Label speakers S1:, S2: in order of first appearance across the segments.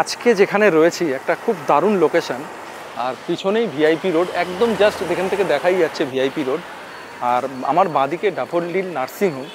S1: আজকে যেখানে রয়েছি একটা খুব দারুণ লোকেশন, আর পিছনেই ভিআইপি রোড, একদম জাস্ট এখান থেকে দেখাই যাচ্ছে ভিআইপি রোড। আর আমার বাঁদিকে ড্যাফোডিল নার্সিংহোম,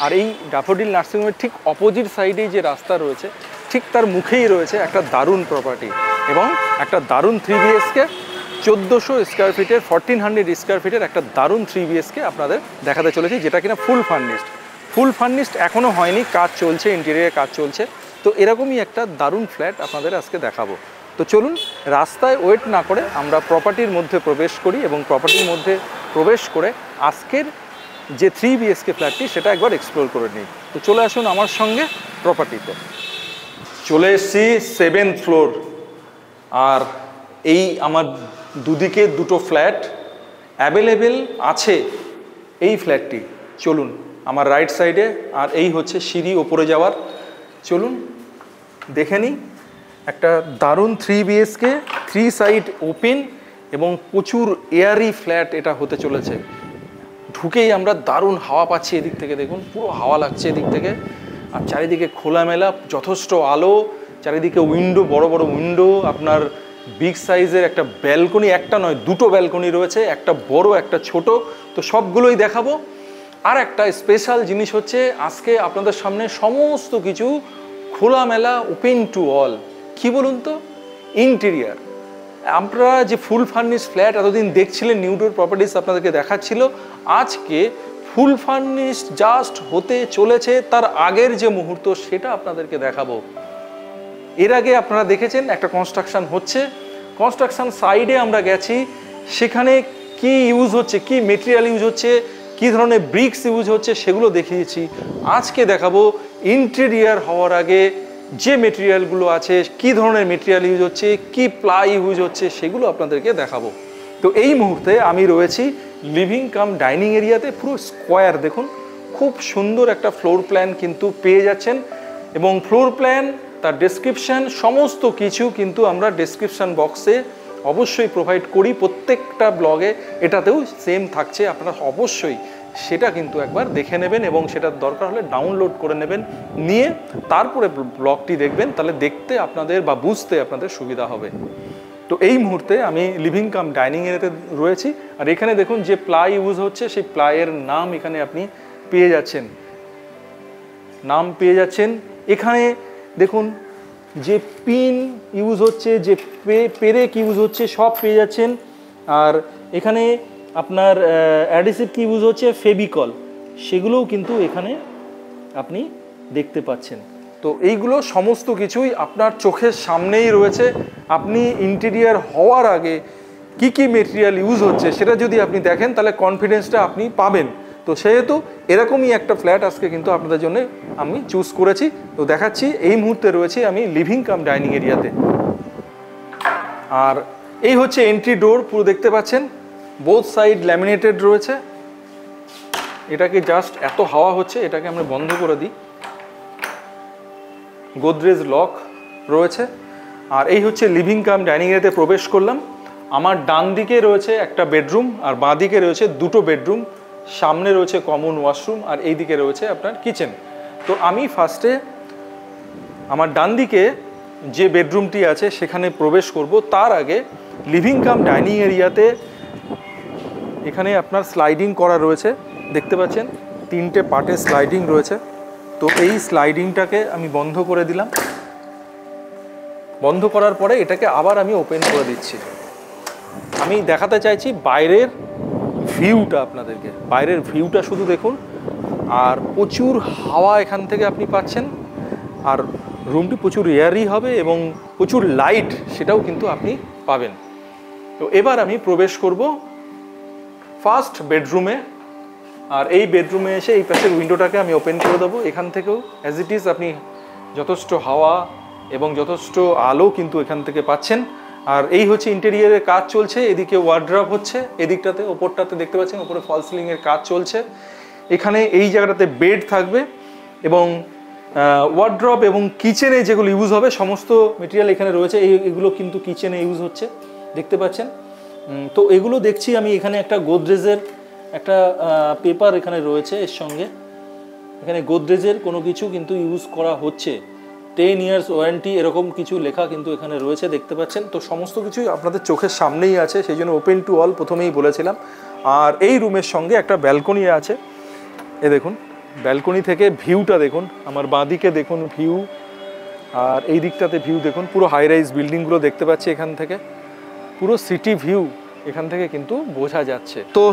S1: আর এই ড্যাফোডিল নার্সিংহোমের ঠিক অপোজিট সাইডেই যে রাস্তা রয়েছে ঠিক তার মুখেই রয়েছে একটা দারুণ প্রপার্টি এবং একটা দারুণ 3 BHK 1400 স্কোয়ার ফিটের 1400 স্কোয়ার ফিটের একটা দারুণ 3 BHK আপনাদের দেখাতে চলেছি, যেটা কিনা ফুল ফার্নিশড এখনও হয়নি, কাজ চলছে, ইন্টেরিয়ার কাজ চলছে। তো এরকমই একটা দারুণ ফ্ল্যাট আপনাদের আজকে দেখাবো। তো চলুন রাস্তায় ওয়েট না করে আমরা প্রপার্টির মধ্যে প্রবেশ করি এবং প্রপার্টির মধ্যে প্রবেশ করে আজকের যে 3 BHK ফ্ল্যাটটি সেটা একবার এক্সপ্লোর করে নিই। তো চলে আসুন আমার সঙ্গে প্রপার্টিতে। চলে এসেছি 7th ফ্লোর, আর এই আমার দুদিকে দুটো ফ্ল্যাট অ্যাভেলেবেল আছে এই ফ্ল্যাটটি। চলুন আমার রাইট সাইডে, আর এই হচ্ছে সিঁড়ি ওপরে যাওয়ার। চলুন দেখে নিই। একটা দারুণ 3 BHK 3 সাইড ওপেন এবং প্রচুর এয়ারি ফ্ল্যাট এটা হতে চলেছে। ঢুকেই আমরা দারুণ হাওয়া পাচ্ছি, এদিক থেকে দেখুন পুরো হাওয়া লাগছে এদিক থেকে, আর চারিদিকে খোলামেলা, যথেষ্ট আলো, চারিদিকে উইন্ডো, বড় বড় উইন্ডো, আপনার বিগ সাইজের একটা ব্যালকনি, একটা নয় দুটো ব্যালকনি রয়েছে, একটা বড় একটা ছোট। তো সবগুলোই দেখাবো। আর একটা স্পেশাল জিনিস হচ্ছে আজকে আপনাদের সামনে সমস্ত কিছু খোলামেলা, ওপেন টু অল। কি বলুন তো, ইন্টেরিয়ার। আপনারা যে ফুল ফার্নিশ ফ্ল্যাট এতদিন দেখছিলেন, নিউডোর প্রপার্টিস আপনাদেরকে দেখাচ্ছিল, আজকে ফুল ফার্নিশ জাস্ট হতে চলেছে, তার আগের যে মুহূর্ত সেটা আপনাদেরকে দেখাবো। এর আগে আপনারা দেখেছেন একটা কনস্ট্রাকশন হচ্ছে, কনস্ট্রাকশন সাইডে আমরা গেছি, সেখানে কি ইউজ হচ্ছে, কি মেটেরিয়াল ইউজ হচ্ছে, কী ধরনের ব্রিক্স ইউজ হচ্ছে সেগুলো দেখিয়েছি। আজকে দেখাবো ইন্টেরিয়ার হওয়ার আগে যে মেটেরিয়ালগুলো আছে, কি ধরনের মেটেরিয়াল ইউজ হচ্ছে, কি প্লাই ইউজ হচ্ছে, সেগুলো আপনাদেরকে দেখাবো। তো এই মুহূর্তে আমি রয়েছি লিভিং কাম ডাইনিং এরিয়াতে। পুরো স্কোয়ার দেখুন, খুব সুন্দর একটা ফ্লোর প্ল্যান কিন্তু পেয়ে যাচ্ছেন, এবং ফ্লোর প্ল্যান, তার ডেসক্রিপশান, সমস্ত কিছু কিন্তু আমরা ডেসক্রিপশান বক্সে অবশ্যই প্রোভাইড করি। প্রত্যেকটা ব্লগে এটাতেও সেম থাকছে, আপনারা অবশ্যই সেটা কিন্তু একবার দেখে নেবেন এবং সেটার দরকার হলে ডাউনলোড করে নেবেন, নিয়ে তারপরে ব্লগটি দেখবেন, তাহলে দেখতে আপনাদের বা বুঝতে আপনাদের সুবিধা হবে। তো এই মুহূর্তে আমি লিভিং কাম ডাইনিং এরিয়াতে রয়েছি, আর এখানে দেখুন যে প্লাই ইউজ হচ্ছে সেই প্লাইয়ের নাম এখানে আপনি পেয়ে যাচ্ছেন। এখানে দেখুন যে পিন ইউজ হচ্ছে, যে পেরেক ইউজ হচ্ছে, সব পেয়ে যাচ্ছেন। আর এখানে আপনার অ্যাডিসিভ কি ইউজ হচ্ছে, ফেভিকল, সেগুলোও কিন্তু এখানে আপনি দেখতে পাচ্ছেন। তো এইগুলো সমস্ত কিছুই আপনার চোখের সামনেই রয়েছে। আপনি ইন্টেরিয়ার হওয়ার আগে কি কি মেটেরিয়াল ইউজ হচ্ছে সেটা যদি আপনি দেখেন, তাহলে কনফিডেন্সটা আপনি পাবেন। তো সেহেতু এরকমই একটা ফ্ল্যাট আজকে কিন্তু আপনাদের জন্য আমি চুজ করেছি। তো দেখাচ্ছি, এই মুহূর্তে রয়েছি আমি লিভিং কাম ডাইনিং এরিয়াতে, আর এই হচ্ছে এন্ট্রি ডোর। পুরো দেখতে পাচ্ছেন বোথ সাইড ল্যামিনেটেড রয়েছে। এটাকে জাস্ট এত হাওয়া হচ্ছে, এটাকে আমরা বন্ধ করে দিই। গোদরেজ লক রয়েছে, আর এই হচ্ছে লিভিং কাম ডাইনিং এরিয়াতে প্রবেশ করলাম। আমার ডান দিকে রয়েছে একটা বেডরুম, আর বাঁ দিকে রয়েছে দুটো বেডরুম, সামনে রয়েছে কমন ওয়াশরুম, আর এই দিকে রয়েছে আপনার কিচেন। তো আমি ফার্স্টে আমার ডান দিকে যে বেডরুমটি আছে সেখানে প্রবেশ করব। তার আগে লিভিং কাম ডাইনিং এরিয়াতে এখানে আপনার স্লাইডিং করা রয়েছে, দেখতে পাচ্ছেন 3টে পার্টে স্লাইডিং রয়েছে। তো এই স্লাইডিংটাকে আমি বন্ধ করে দিলাম। বন্ধ করার পরে এটাকে আবার আমি ওপেন করে দিচ্ছি। আমি দেখাতে চাইছি বাইরের ভিউটা আপনাদেরকে, বাইরের ভিউটা শুধু দেখুন, আর প্রচুর হাওয়া এখান থেকে আপনি পাচ্ছেন, আর রুমটি প্রচুর এয়ারি হবে এবং প্রচুর লাইট সেটাও কিন্তু আপনি পাবেন। তো এবার আমি প্রবেশ করব ফার্স্ট বেডরুমে, আর এই বেডরুমে এসে এই পাশের উইন্ডোটাকে আমি ওপেন করে দেবো। এখান থেকেও অ্যাজ ইট ইজ আপনি যথেষ্ট হাওয়া এবং যথেষ্ট আলো কিন্তু এখান থেকে পাচ্ছেন। আর এই হচ্ছে ইন্টেরিয়ারের কাজ চলছে, এদিকে ওয়ার্ড্রপ হচ্ছে, এদিকটাতে ওপরটাতে দেখতে পাচ্ছেন ওপরে ফল সিলিংয়ের কাজ চলছে। এখানে এই জায়গাটাতে বেড থাকবে এবং ওয়ার্ড্রপ এবং কিচেনে যেগুলো ইউজ হবে সমস্ত মেটেরিয়াল এখানে রয়েছে। এগুলো কিন্তু কিচেনে ইউজ হচ্ছে, দেখতে পাচ্ছেন। তো এগুলো দেখছি আমি, এখানে একটা গোদরেজের একটা পেপার এখানে রয়েছে এর সঙ্গে, এখানে গোদরেজের কোনো কিছু কিন্তু ইউজ করা হচ্ছে। 10 ইয়ার্স ওয়ারেন্টি এরকম কিছু লেখা কিন্তু এখানে রয়েছে, দেখতে পাচ্ছেন। তো সমস্ত কিছুই আপনাদের চোখের সামনেই আছে, সেই জন্য ওপেন টু অল প্রথমেই বলেছিলাম। আর এই রুমের সঙ্গে একটা ব্যালকনি আছে, এ দেখুন ব্যালকনি থেকে ভিউটা দেখুন, আমার বাঁদিকে দেখুন ভিউ, আর এই দিকটাতে ভিউ দেখুন, পুরো হাই রাইজ বিল্ডিংগুলো দেখতে পাচ্ছি এখান থেকে, পুরো সিটি ভিউ এখান থেকে কিন্তু বোঝা যাচ্ছে। তো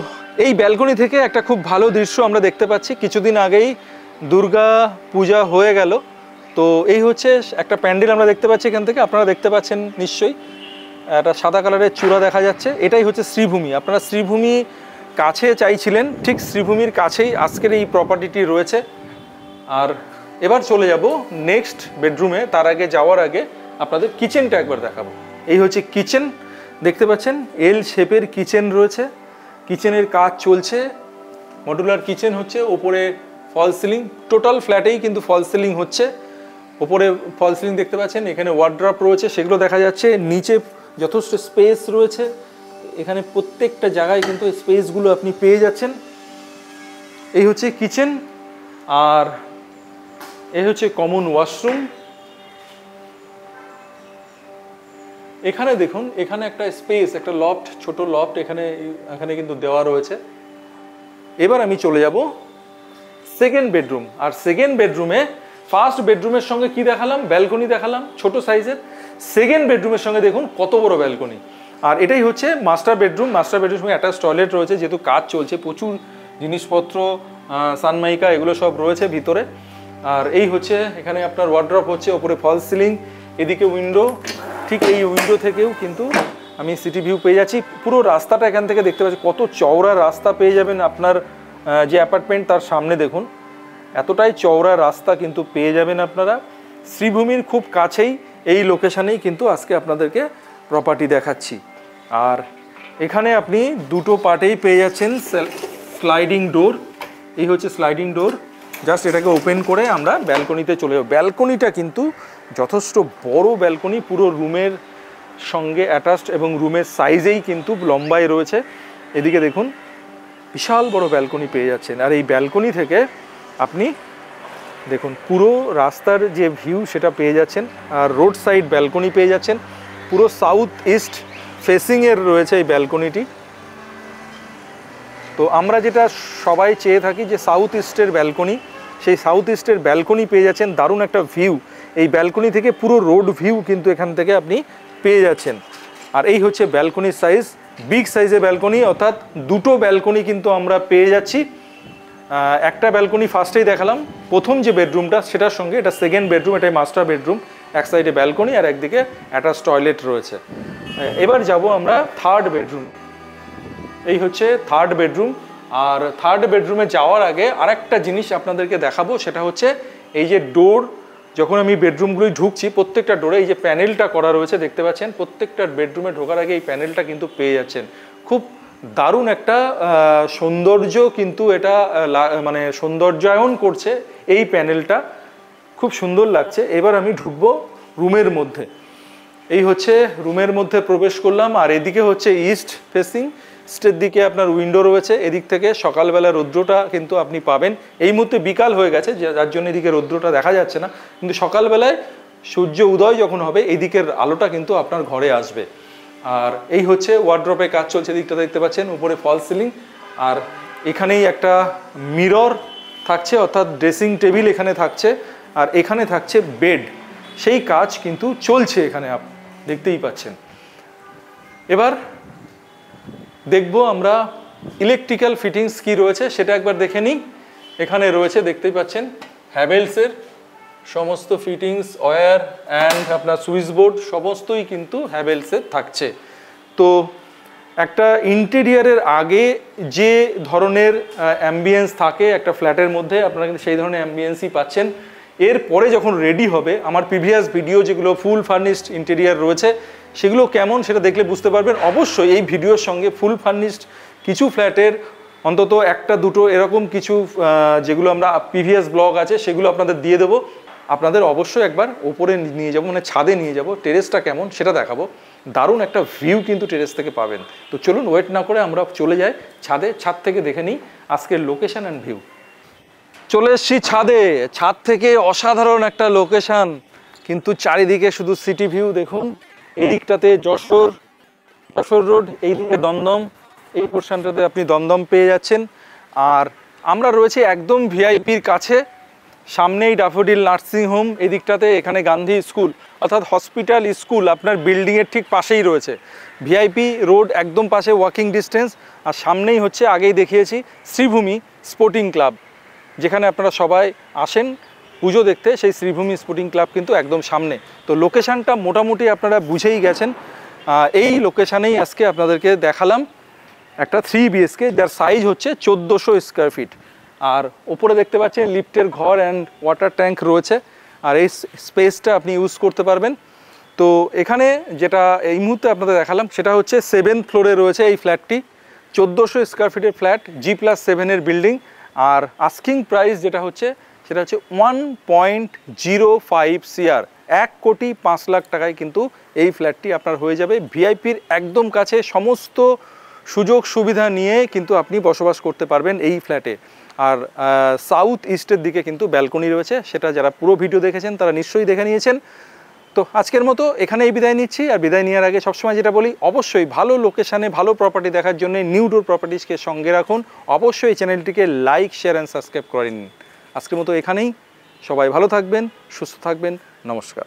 S1: এই ব্যালকনি থেকে একটা খুব ভালো দৃশ্য আমরা দেখতে পাচ্ছি। কিছুদিন আগেই দুর্গা পূজা হয়ে গেল, তো এই হচ্ছে একটা প্যান্ডেল আমরা দেখতে পাচ্ছি এখান থেকে, আপনারা দেখতে পাচ্ছেন নিশ্চয়ই, একটা সাদা কালারের চূড়া দেখা যাচ্ছে, এটাই হচ্ছে শ্রীভূমি। আপনারা শ্রীভূমি কাছে চাইছিলেন, ঠিক শ্রীভূমির কাছেই আজকের এই প্রপার্টিটি রয়েছে। আর এবার চলে যাব নেক্সট বেডরুমে, তার আগে যাওয়ার আগে আপনাদের কিচেনটা একবার দেখাবো। এই হচ্ছে কিচেন, দেখতে পাচ্ছেন এল শেপের কিচেন রয়েছে, কিচেনের কাজ চলছে, মডুলার কিচেন হচ্ছে, ওপরে ফল সিলিং, টোটাল ফ্ল্যাটেই কিন্তু ফল সিলিং হচ্ছে, ওপরে ফল সিলিং দেখতে পাচ্ছেন, এখানে ওয়ার্ড্রপ রয়েছে সেগুলো দেখা যাচ্ছে, নিচে যথেষ্ট স্পেস রয়েছে, এখানে প্রত্যেকটা জায়গায় কিন্তু স্পেসগুলো আপনি পেয়ে যাচ্ছেন। এই হচ্ছে কিচেন, আর এই হচ্ছে কমন ওয়াশরুম। এখানে দেখুন, এখানে একটা স্পেস, একটা লফট, ছোট লফট এখানে কিন্তু দেওয়া রয়েছে। এবার আমি চলে যাব সেকেন্ড বেডরুম, আর সেকেন্ড বেডরুমে ফার্স্ট বেডরুমের সঙ্গে কি দেখালাম, ব্যালকনি দেখালাম ছোট সাইজের, সেকেন্ড বেডরুমের সঙ্গে দেখুন কত বড় ব্যালকনি। আর এটাই হচ্ছে মাস্টার বেডরুম, মাস্টার বেডরুমের সঙ্গে অ্যাটাচ টয়লেট রয়েছে, যেহেতু কাজ চলছে প্রচুর জিনিসপত্র, সানমাইকা এগুলো সব রয়েছে ভিতরে। আর এই হচ্ছে এখানে আপনার ওয়ার্ড্রপ হচ্ছে, ওপরে ফল সিলিং, এদিকে উইন্ডো, ঠিক এই উইন্ডো থেকেও কিন্তু আমি সিটি ভিউ পেয়ে যাচ্ছি। পুরো রাস্তাটা এখান থেকে দেখতে পাচ্ছি, কত চওড়া রাস্তা পেয়ে যাবেন আপনার যে অ্যাপার্টমেন্ট তার সামনে দেখুন, এতটাই চওড়া রাস্তা কিন্তু পেয়ে যাবেন আপনারা। শ্রীভূমির খুব কাছেই এই লোকেশানেই কিন্তু আজকে আপনাদেরকে প্রপার্টি দেখাচ্ছি। আর এখানে আপনি দুটো পার্টেই পেয়ে যাচ্ছেন স্লাইডিং ডোর, এই হচ্ছে স্লাইডিং ডোর, জাস্ট এটাকে ওপেন করে আমরা ব্যালকনিতে চলে যাব। ব্যালকনিটা কিন্তু যথেষ্ট বড় ব্যালকনি, পুরো রুমের সঙ্গে অ্যাটাচড এবং রুমের সাইজেই কিন্তু লম্বায় রয়েছে। এদিকে দেখুন বিশাল বড় ব্যালকনি পেয়ে যাচ্ছেন, আর এই ব্যালকনি থেকে আপনি দেখুন পুরো রাস্তার যে ভিউ সেটা পেয়ে যাচ্ছেন, আর রোড সাইড ব্যালকনি পেয়ে যাচ্ছেন, পুরো সাউথ ইস্ট ফেসিংয়ের রয়েছে এই ব্যালকনিটি। তো আমরা যেটা সবাই চেয়ে থাকি যে সাউথ ইস্টের ব্যালকনি, সেই সাউথ ইস্টের ব্যালকনি পেয়ে যাচ্ছেন, দারুণ একটা ভিউ, এই ব্যালকনি থেকে পুরো রোড ভিউ কিন্তু এখান থেকে আপনি পেয়ে যাচ্ছেন। আর এই হচ্ছে ব্যালকনির সাইজ, বিগ সাইজের ব্যালকনি, অর্থাৎ দুটো ব্যালকনি কিন্তু আমরা পেয়ে যাচ্ছি। একটা ব্যালকনি ফার্স্টেই দেখালাম, প্রথম যে বেডরুমটা সেটার সঙ্গে এটা সেকেন্ড বেডরুম, এটাই মাস্টার বেডরুম, এক সাইডে ব্যালকনি আর একদিকে অ্যাটাচ টয়লেট রয়েছে। এবার যাব আমরা থার্ড বেডরুম, এই হচ্ছে থার্ড বেডরুম। আর থার্ড বেডরুমে যাওয়ার আগে আরেকটা জিনিস আপনাদেরকে দেখাবো, সেটা হচ্ছে এই যে ডোর, যখন আমি বেডরুমগুলোই ঢুকছি প্রত্যেকটা ডোরে এই যে প্যানেলটা করা রয়েছে দেখতে পাচ্ছেন, প্রত্যেকটা বেডরুমে ঢোকার আগে এই প্যানেলটা কিন্তু পেয়ে যাচ্ছেন। খুব দারুণ একটা সৌন্দর্য কিন্তু এটা মানে সৌন্দর্যায়ন করছে এই প্যানেলটা, খুব সুন্দর লাগছে। এবার আমি ঢুকবো রুমের মধ্যে, এই হচ্ছে রুমের মধ্যে প্রবেশ করলাম, আর এদিকে হচ্ছে ইস্ট ফেসিং, ইস্টের দিকে আপনার উইন্ডো রয়েছে, এদিক থেকে সকালবেলা রৌদ্রটা কিন্তু আপনি পাবেন। এই মুহূর্তে বিকাল হয়ে গেছে যার জন্য এদিকে রৌদ্রটা দেখা যাচ্ছে না, কিন্তু সকালবেলায় সূর্য উদয় যখন হবে এই দিকের আলোটা কিন্তু আপনার ঘরে আসবে। আর এই হচ্ছে ওয়ার্ড্রপে কাজ চলছে, দিকটা দেখতে পাচ্ছেন, উপরে ফল সিলিং, আর এখানেই একটা মিরর থাকছে, অর্থাৎ ড্রেসিং টেবিল এখানে থাকছে, আর এখানে থাকছে বেড, সেই কাজ কিন্তু চলছে এখানে, দেখতেই পাচ্ছেন। এবার দেখব আমরা ইলেকট্রিক্যাল ফিটিংস কি রয়েছে সেটা একবার দেখে নিই। এখানে রয়েছে দেখতেই পাচ্ছেন হ্যাভেলসের সমস্ত ফিটিংস, ওয়্যার অ্যান্ড আপনার সুইচ বোর্ড সমস্তই কিন্তু হ্যাভেলসের থাকছে। তো একটা ইন্টেরিয়ারের আগে যে ধরনের অ্যাম্বিয়েন্স থাকে একটা ফ্ল্যাটের মধ্যে, আপনারা কিন্তু সেই ধরনের অ্যাম্বিয়েন্সই পাচ্ছেন। এরপরে যখন রেডি হবে, আমার প্রিভিয়াস ভিডিও যেগুলো ফুল ফার্নিশড ইন্টেরিয়ার রয়েছে সেগুলো কেমন সেটা দেখলে বুঝতে পারবেন। অবশ্যই এই ভিডিওর সঙ্গে ফুল ফার্নিশড কিছু ফ্ল্যাটের অন্তত একটা দুটো এরকম কিছু যেগুলো আমরা প্রিভিয়াস ব্লগ আছে সেগুলো আপনাদের দিয়ে দেবো। আপনাদের অবশ্যই একবার ওপরে নিয়ে যাব, মানে ছাদে নিয়ে যাব, টেরেসটা কেমন সেটা দেখাবো। দারুণ একটা ভিউ কিন্তু টেরেস থেকে পাবেন। তো চলুন ওয়েট না করে আমরা চলে যাই ছাদে, ছাদ থেকে দেখে নিই আজকের লোকেশন অ্যান্ড ভিউ। চলে এসছি ছাদে, ছাদ থেকে অসাধারণ একটা লোকেশন কিন্তু চারিদিকে শুধু সিটি ভিউ দেখুন। এদিকটাতে যশোর রোড, এইদিকে দমদম, এই পোর্শনটাতে আপনি দমদম পেয়ে যাচ্ছেন। আর আমরা রয়েছি একদম ভিআইপির কাছে, সামনেই ড্যাফোডিল নার্সিং হোম, এদিকটাতে এখানে গান্ধী স্কুল অর্থাৎ হসপিটাল স্কুল আপনার বিল্ডিংয়ের ঠিক পাশেই রয়েছে। ভিআইপি রোড একদম পাশে, ওয়াকিং ডিস্টেন্স। আর সামনেই হচ্ছে, আগেই দেখিয়েছি, শ্রীভূমি স্পোর্টিং ক্লাব, যেখানে আপনারা সবাই আসেন পুজো দেখতে। সেই শ্রীভূমি স্পোর্টিং ক্লাব কিন্তু একদম সামনে। তো লোকেশানটা মোটামুটি আপনারা বুঝেই গেছেন। এই লোকেশানেই আজকে আপনাদেরকে দেখালাম একটা 3 BHK, যার সাইজ হচ্ছে 1400 স্কোয়ার ফিট। আর ওপরে দেখতে পাচ্ছেন লিফটের ঘর অ্যান্ড ওয়াটার ট্যাঙ্ক রয়েছে। আর এই স্পেসটা আপনি ইউজ করতে পারবেন। তো এখানে যেটা এই মুহূর্তে আপনাদের দেখালাম সেটা হচ্ছে 7th ফ্লোরে রয়েছে এই ফ্ল্যাটটি। 1400 স্কোয়ার ফিটের ফ্ল্যাট, G+7 বিল্ডিং। আর আস্কিং প্রাইস যেটা হচ্ছে সেটা হচ্ছে 1.05 CR, 1,05 লাখ টাকায় কিন্তু এই ফ্ল্যাটটি আপনার হয়ে যাবে। ভিআইপির একদম কাছে, সমস্ত সুযোগ সুবিধা নিয়ে কিন্তু আপনি বসবাস করতে পারবেন এই ফ্ল্যাটে। আর সাউথ ইস্টের দিকে কিন্তু ব্যালকনি রয়েছে, সেটা যারা পুরো ভিডিও দেখেছেন তারা নিশ্চয়ই দেখে নিয়েছেন। তো আজকের মতো এখানেই বিদায় নিচ্ছি। আর বিদায় নেওয়ার আগে সবসময় যেটা বলি, অবশ্যই ভালো লোকেশানে ভালো প্রপার্টি দেখার জন্য নিউ ডোর প্রপার্টিজকে সঙ্গে রাখুন। অবশ্যই চ্যানেলটিকে লাইক, শেয়ার অ্যান্ড সাবস্ক্রাইব করে নিন। আজকের মতো এখানেই, সবাই ভালো থাকবেন, সুস্থ থাকবেন, নমস্কার।